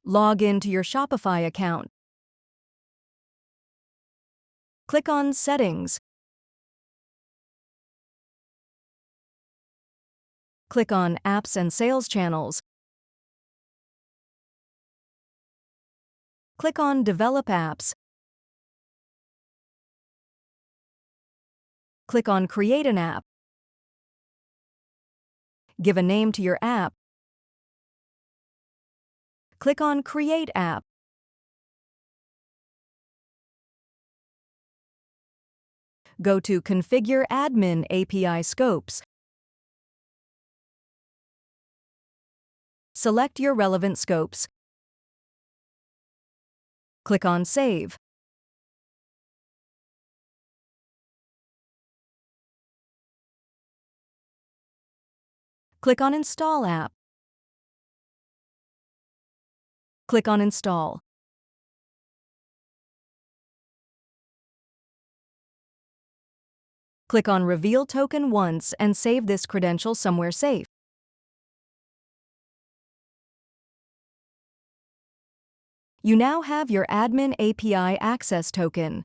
Log into your Shopify account. Click on Settings. Click on Apps and Sales Channels. Click on Develop Apps. Click on Create an App. Give a name to your app. Click on Create App. Go to Configure Admin API Scopes. Select your relevant scopes. Click on Save. Click on Install App. Click on Install. Click on Reveal Token once and save this credential somewhere safe. You now have your Admin API Access Token.